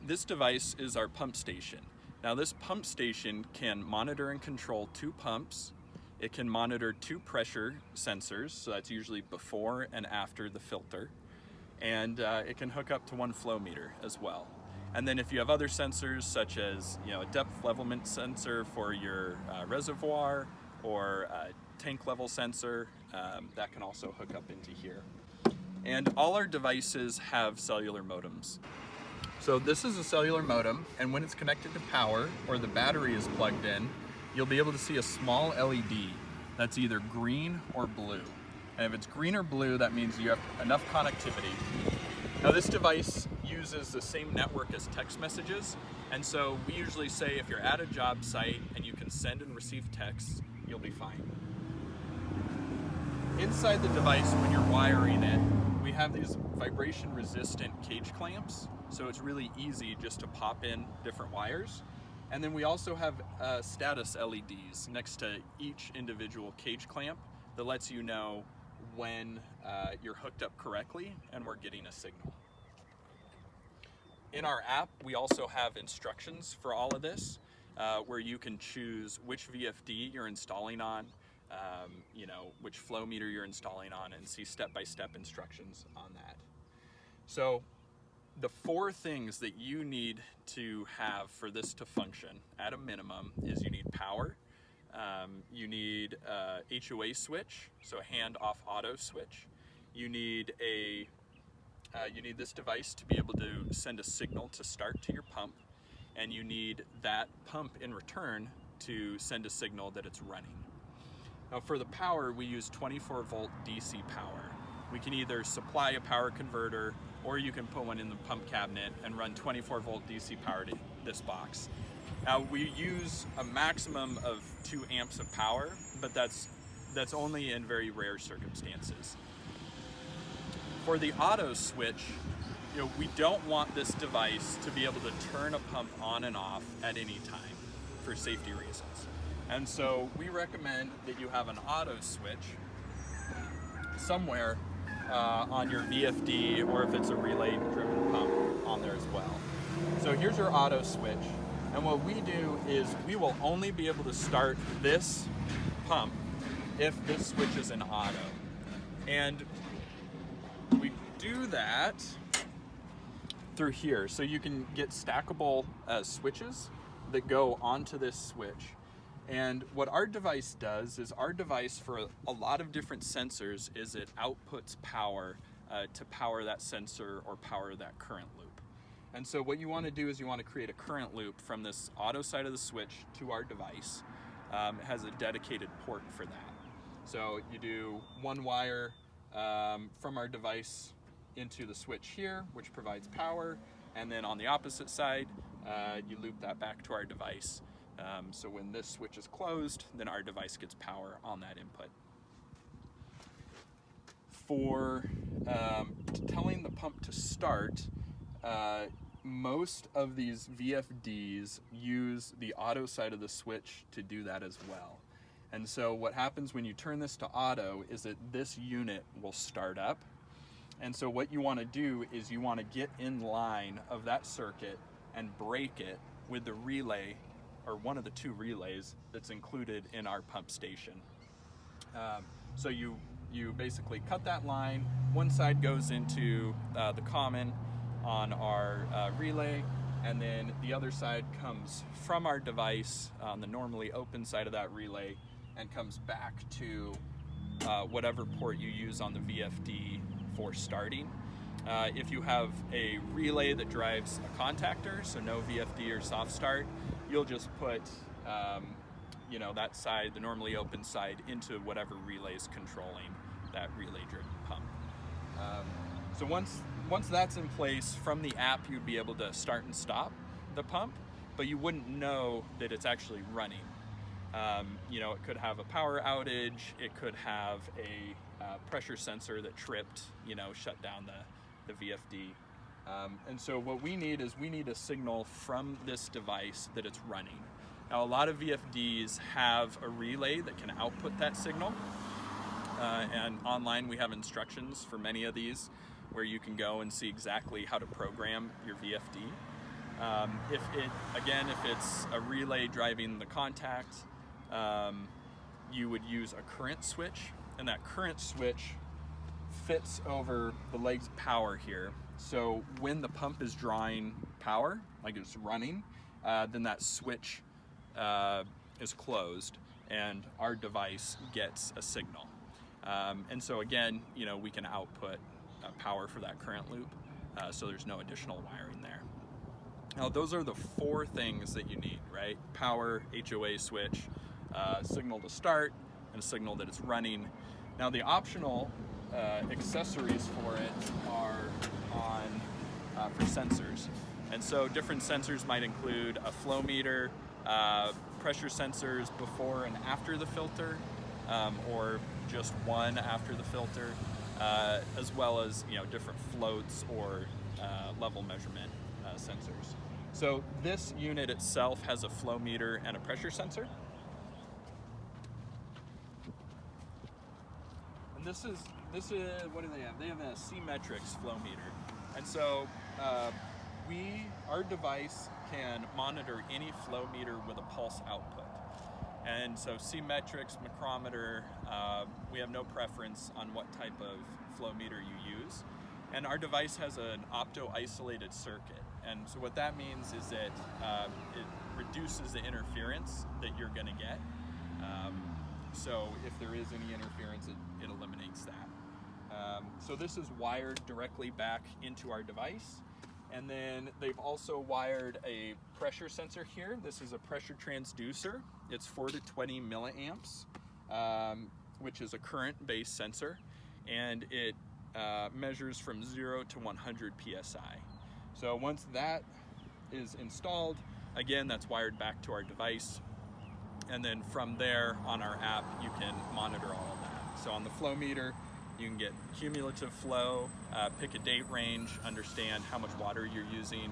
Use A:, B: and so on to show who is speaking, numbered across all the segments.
A: this device is our pump station. Now this pump station can monitor and control 2 pumps. It can monitor 2 pressure sensors, so that's usually before and after the filter. And it can hook up to 1 flow meter as well. And then if you have other sensors such as a depth levelment sensor for your reservoir or a tank level sensor, that can also hook up into here. And all our devices have cellular modems. So this is a cellular modem, and when it's connected to power or the battery is plugged in, you'll be able to see a small LED that's either green or blue. And if it's green or blue, that means you have enough connectivity. Now this device uses the same network as text messages, and so we usually say if you're at a job site and you can send and receive texts, you'll be fine. Inside the device, when you're wiring it, we have these vibration resistant cage clamps, so it's really easy just to pop in different wires. And then we also have status LEDs next to each individual cage clamp that lets you know when you're hooked up correctly and we're getting a signal. In our app, we also have instructions for all of this, where you can choose which VFD you're installing on, which flow meter you're installing on, and see step-by-step instructions on that. So the 4 things that you need to have for this to function at a minimum is you need power, you need a HOA switch, so a hand-off auto switch. You need this device to be able to send a signal to start to your pump, and you need that pump in return to send a signal that it's running. Now for the power, we use 24 volt DC power. We can either supply a power converter, or you can put one in the pump cabinet and run 24 volt DC power to this box. Now we use a maximum of 2 amps of power, but that's only in very rare circumstances. For the auto switch, we don't want this device to be able to turn a pump on and off at any time for safety reasons. And so we recommend that you have an auto switch somewhere on your VFD, or if it's a relay driven pump, on there as well. So here's your auto switch, and what we do is we will only be able to start this pump if this switch is in auto. And we do that through here. So you can get stackable switches that go onto this switch. And what our device does is, our device for a lot of different sensors is it outputs power to power that sensor or power that current loop. And so what you want to do is you want to create a current loop from this auto side of the switch to our device. It has a dedicated port for that. So you do 1 wire from our device into the switch here, which provides power, and then on the opposite side, you loop that back to our device. So when this switch is closed, then our device gets power on that input. For telling the pump to start, most of these VFDs use the auto side of the switch to do that as well. And so what happens when you turn this to auto is that this unit will start up. And so what you want to do is you want to get in line of that circuit and break it with the relay, or one of the 2 relays that's included in our pump station. So you basically cut that line. One side goes into the common on our relay, and then the other side comes from our device on the normally open side of that relay and comes back to whatever port you use on the VFD for starting. If you have a relay that drives a contactor, so no VFD or soft start, you'll just put that side, the normally open side, into whatever relay is controlling that relay driven pump. So once that's in place, from the app you'd be able to start and stop the pump, but you wouldn't know that it's actually running. It could have a power outage, it could have a pressure sensor that tripped, shut down the VFD. And so what we need is a signal from this device that it's running. Now a lot of VFDs have a relay that can output that signal. And online we have instructions for many of these where you can go and see exactly how to program your VFD. If it's a relay driving the contact, you would use a current switch, and that current switch fits over the leg's power here. So when the pump is drawing power, like it's running, then that switch is closed and our device gets a signal. And so again, we can output power for that current loop, so there's no additional wiring there. Now those are the 4 things that you need, right? Power, HOA switch, signal to start, and a signal that it's running. Now the optional accessories for it are for sensors. And so different sensors might include a flow meter, pressure sensors before and after the filter, or just one after the filter, as well as different floats or level measurement sensors. So this unit itself has a flow meter and a pressure sensor. And this is what do they have? They have a C-Metrics flow meter. And so our device can monitor any flow meter with a pulse output. And so C-Metrics, micrometer, we have no preference on what type of flow meter you use. And our device has an opto-isolated circuit. And so what that means is that it reduces the interference that you're gonna get. So if there is any interference, it eliminates that. So this is wired directly back into our device. And then they've also wired a pressure sensor here. This is a pressure transducer. It's 4 to 20 milliamps, which is a current-based sensor. And it measures from 0 to 100 PSI. So once that is installed, again, that's wired back to our device. And then from there on our app, you can monitor all of that. So on the flow meter, you can get cumulative flow, pick a date range, understand how much water you're using.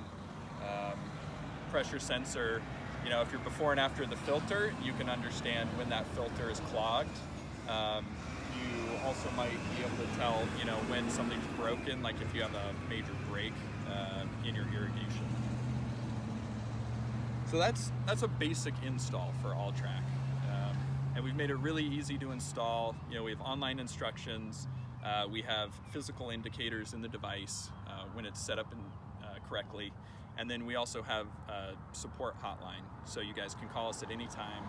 A: Pressure sensor, if you're before and after the filter, you can understand when that filter is clogged. You also might be able to tell, when something's broken, like if you have a major break in your irrigation. So that's a basic install for Altrac. And we've made it really easy to install. We have online instructions. We have physical indicators in the device when it's set up correctly. And then we also have a support hotline. So you guys can call us at any time,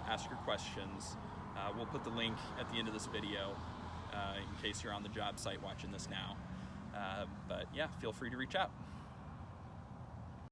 A: ask your questions. We'll put the link at the end of this video in case you're on the job site watching this now. But yeah, feel free to reach out.